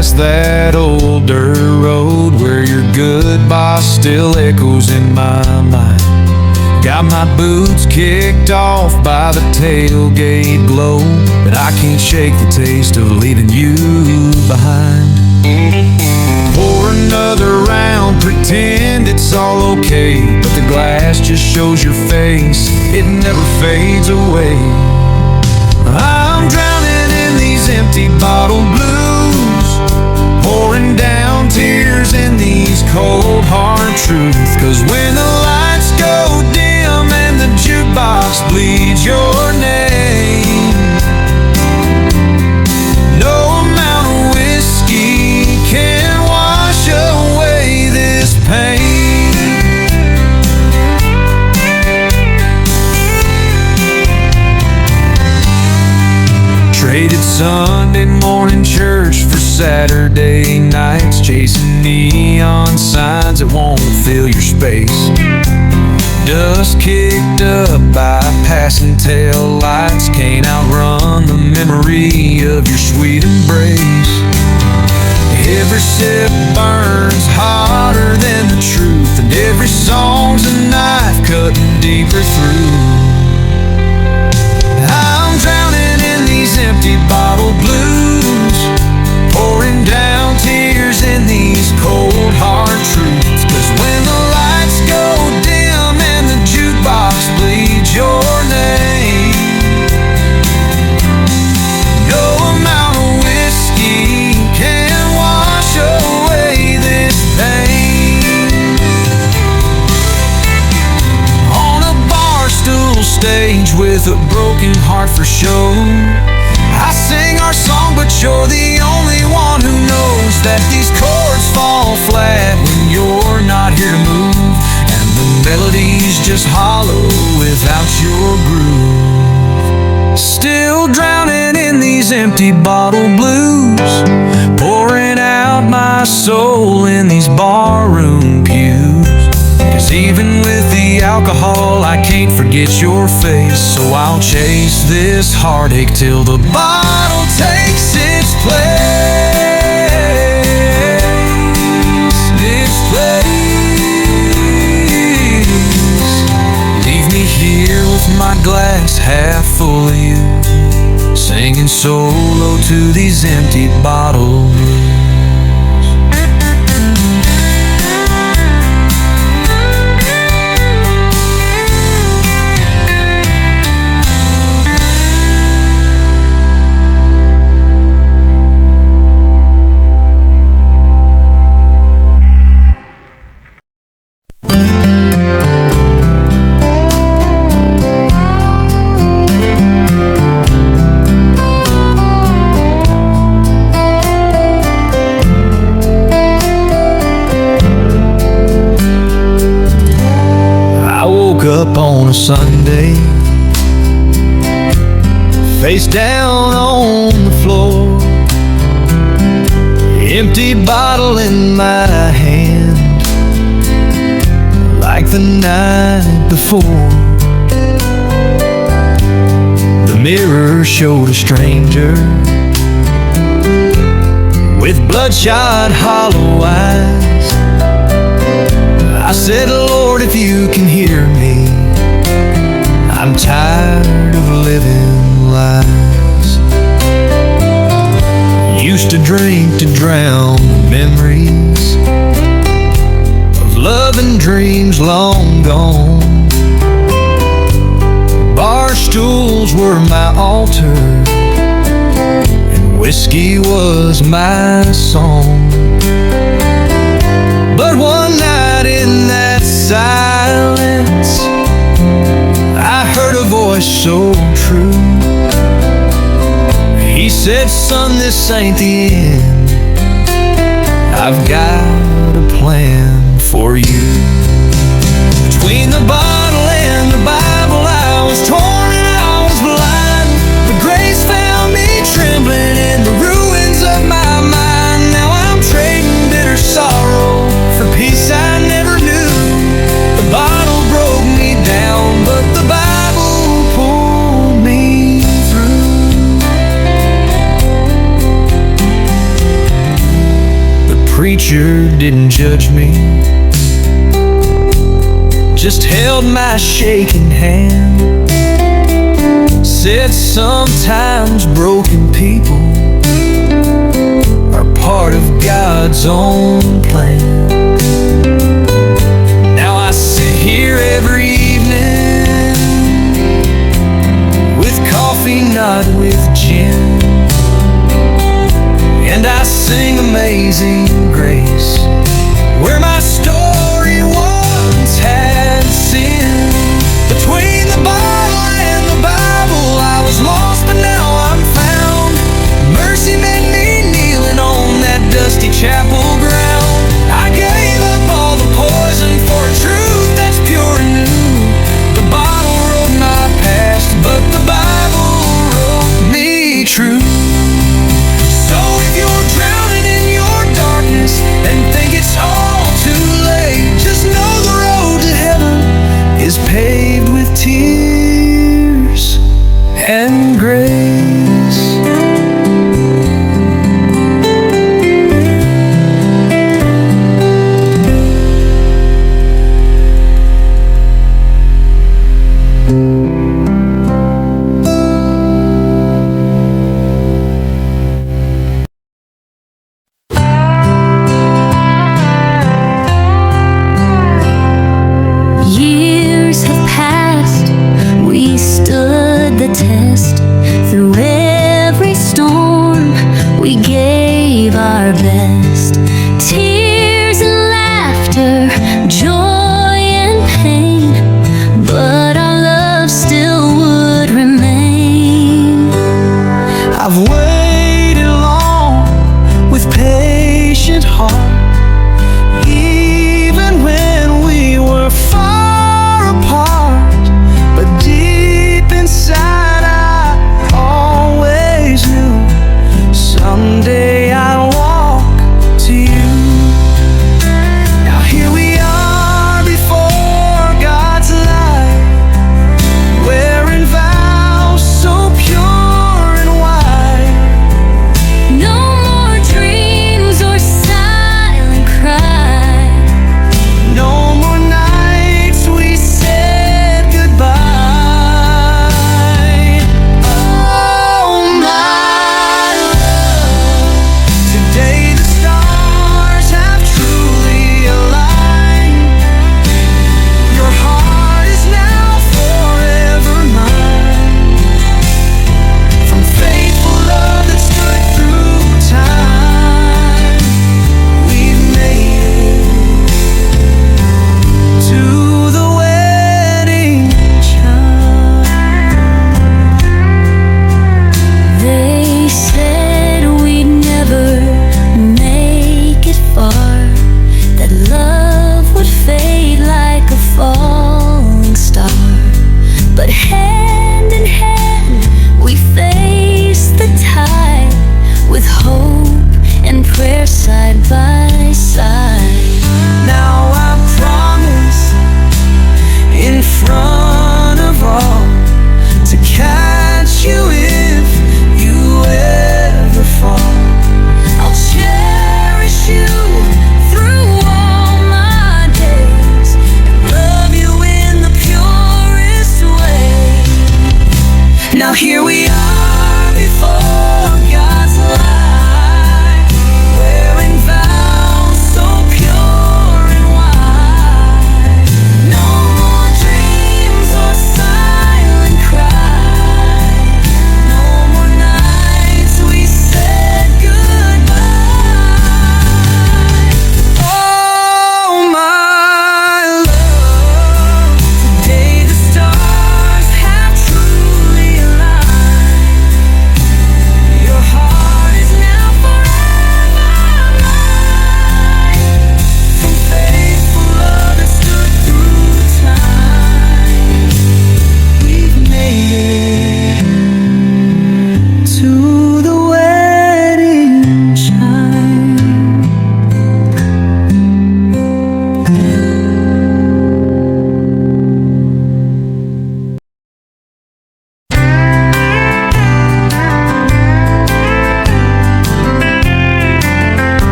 past that old dirt road where your goodbye still echoes in my mind. Got my boots kicked off by the tailgate glow, but I can't shake the taste of leaving you behind. Pour another round, pretend it's all okay, but the glass just shows your face, it never fades away. I'm drowning in these empty bottle blues, pouring down tears in these cold hard truths. Cause when the lights go dim and the jukebox bleeds your name, no amount of whiskey can wash away this pain. Traded Sunday morning church for Saturday nights, chasing neon signs that won't fill your space. Dust kicked up by passing tail lights, can't outrun the memory of your sweet embrace. Every sip burns hotter than the truth, and every song's a knife cutting deeper through. I'm drowning in these empty bottle blues, pouring down tears in these cold hard truths. Cause when the lights go dim and the jukebox bleeds your name, no amount of whiskey can wash away this pain. On a bar stool stage with a broken heart for show, I sing our song, but you're the only one who knows that these chords fall flat when you're not here to move, and the melody's just hollow without your groove. Still drowning in these empty bottle blues, pouring out my soul in these barroom pews. Cause even with the alcohol, I can't forget your face. So I'll chase this heartache till the bottle takes its place. Its place. Leave me here with my glass half full of you, singing solo to these empty bottles. Up on a Sunday, face down on the floor, empty bottle in my hand, like the night before. The mirror showed a stranger with bloodshot hollow eyes. I said, Lord, if you can hear me, I'm tired of living lies. Used to drink to drown memories of love and dreams long gone. Bar stools were my altar, and whiskey was my song. But one night in that silence, I heard a voice so true. He said, son, this ain't the end, I've got a plan for you. Between the bottle and the Bible, I was torn and I was blind, but grace found me trembling in the ruins of my mind. Now I'm trading bitter sorrow for peace I never knew. The bottle broke me down, but the Bible pulled me through. preacher didn't judge me, just held my shaking hand, said sometimes broken people are part of God's own plan. Now I sit here every evening with coffee, not with gin, and I sing Amazing Grace, where my story once had sin. Between the bottle and the Bible, I was lost, but now I'm found. Mercy met me kneeling on that dusty chapel ground. I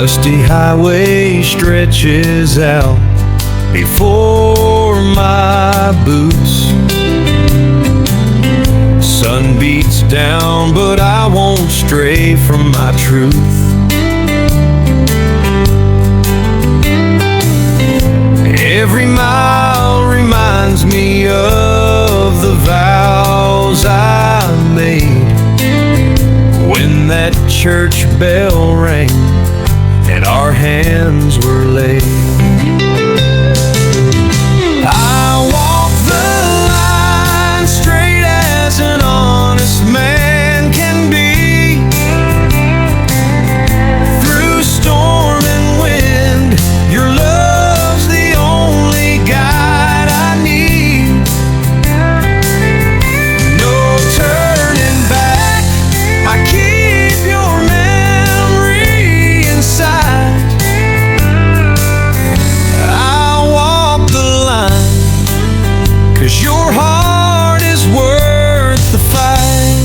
dusty highway stretches out before my boots. Sun beats down, but I won't stray from my truth. Every mile reminds me of the vows I made when that church bell rang and our hands were laid. I walk the line straight as an honest man can be. Through storm and wind, your love's the only guide I need. No turning back, I keep your memory inside. I walk the line, 'cause your heart is worth the fight.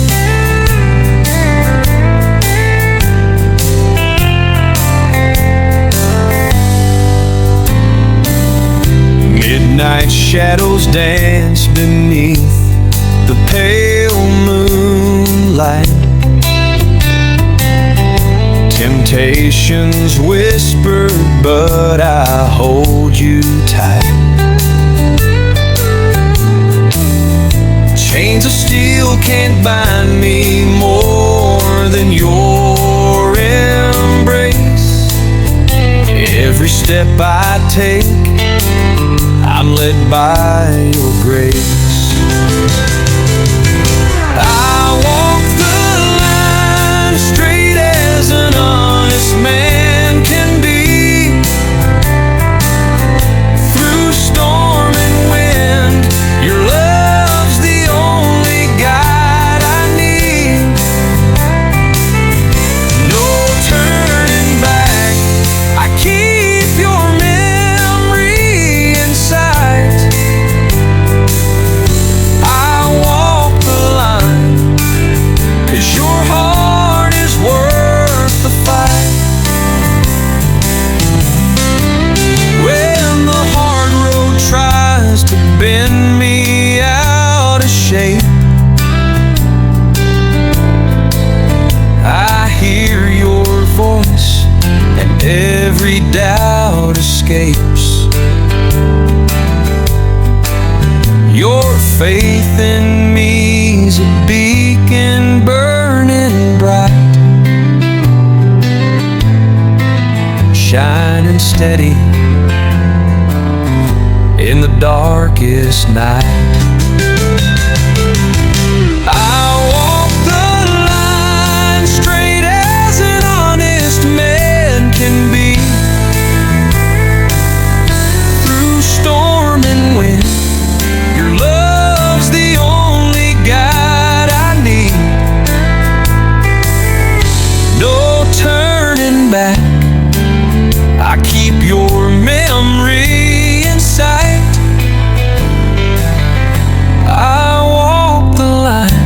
Midnight shadows dance beneath the pale moonlight. Temptations whisper, but I hold you tight. Chains of steel can't bind me more than your embrace. Every step I take, I'm led by your grace. I walk the line straight as an honest man can be. Through storm and wind, your love's the only guide I need. No turning back, I keep your memory in sight. I walk the line, 'cause your heart is worth the fight. When the hard road tries to bend me out of shape, I hear your voice and every doubt escapes. Your faith in me's a beacon burning bright, shining steady in the darkest night. I walk the line straight as an honest man can be. Through storm and wind, your love's the only guide I need. No turning back, I keep your memory in sight. I walk the line,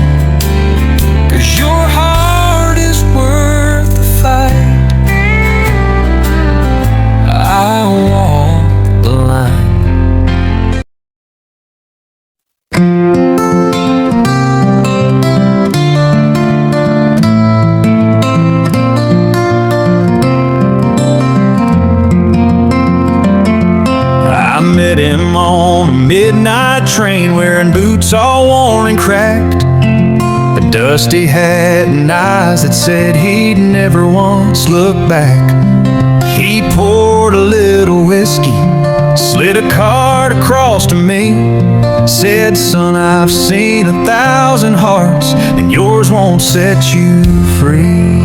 'cause your heart is worth the fight. I walk the line. I met him on a midnight train, wearing boots all worn and cracked, a dusty hat and eyes that said he'd never once look back. He poured a little whiskey, slid a card across to me, said, "Son, I've seen 1,000 hearts, and yours won't set you free."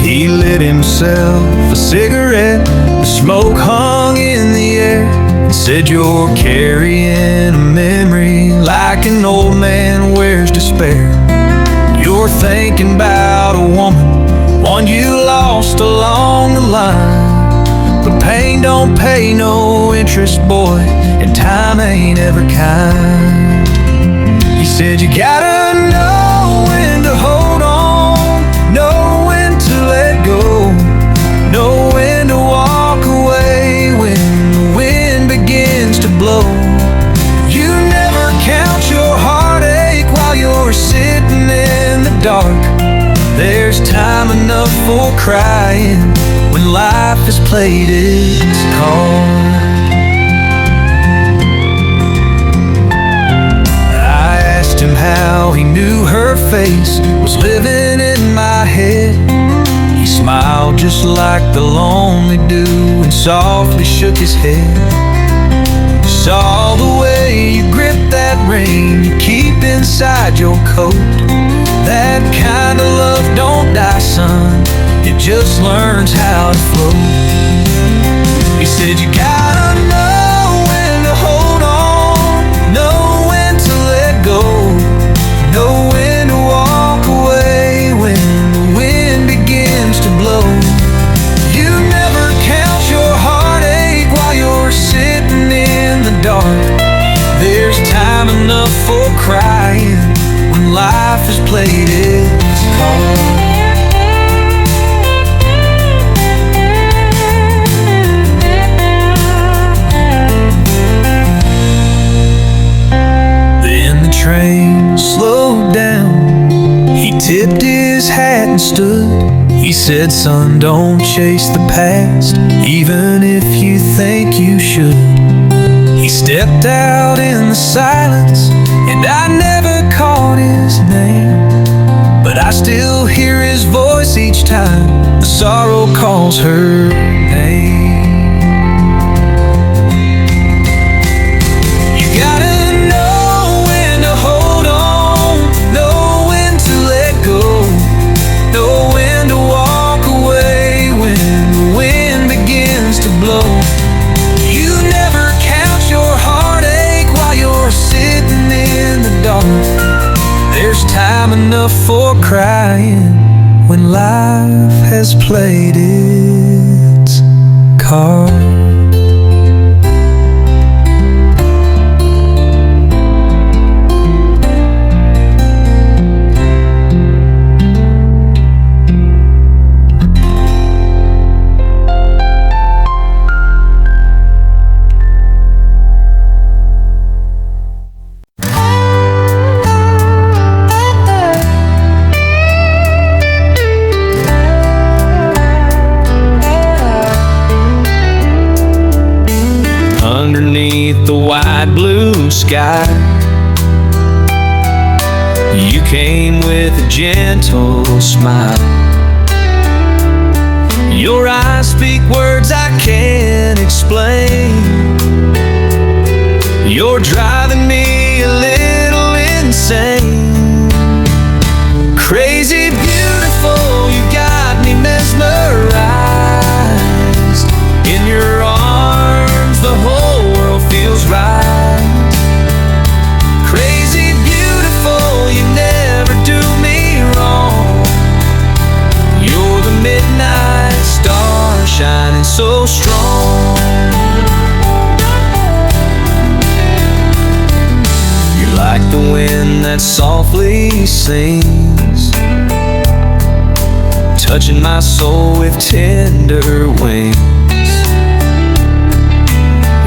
He lit himself a cigarette, the smoke hung in the air, and said, "You're carrying a memory like an old man wears despair. You're thinking about a woman, one you lost along the line. But pain don't pay no interest, boy, and time ain't ever kind." He said, "You gotta know when to hold on dark. There's time enough for crying when life has played its card. I asked him how he knew her face was living in my head. He smiled just like the lonely dew and softly shook his head. Saw the way you grip that ring you keep inside your coat. That kind of love don't die, son, it just learns how to float. He said you gotta know when to hold on, know when to let go, know when to walk away when the wind begins to blow. You never count your heartache while you're sitting in the dark. There's time enough for crying when life has played its card. Then the train slowed down. He tipped his hat and stood. He said, son, don't chase the past, even if you think you should. He stepped out in the silence, and I never caught his name, but I still hear his voice each time the sorrow calls her name. You gotta know when to hold on, know when to let go, know when to walk away when the wind begins to blow. You never count your heartache while you're sitting in the dark. There's time enough for crying when life has played its card. Underneath the wide blue sky, you came with a gentle smile. Your eyes speak words I can't explain. You're driving me a little insane. Crazy beautiful, you got me mesmerized. In your arms the whole world feels right. Crazy beautiful, you never do me wrong. You're the midnight star shining so strong. You're like the wind that softly sings, touching my soul with tender wings.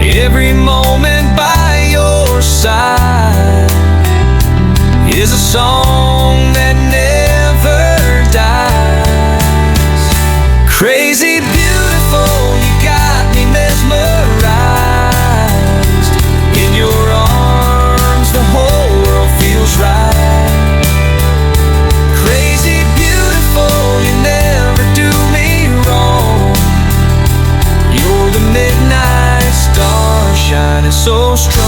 Every moment by your side is a song that never dies. Crazy beautiful, you got me mesmerized. In your arms the whole world feels right. Crazy beautiful, you never do me wrong. You're the midnight star shining so strong.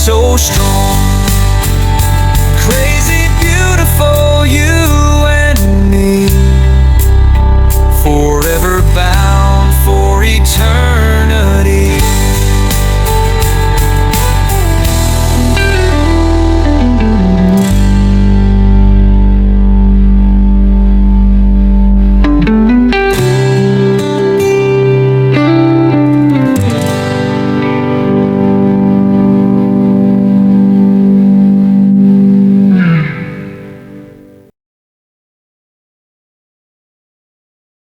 so strong.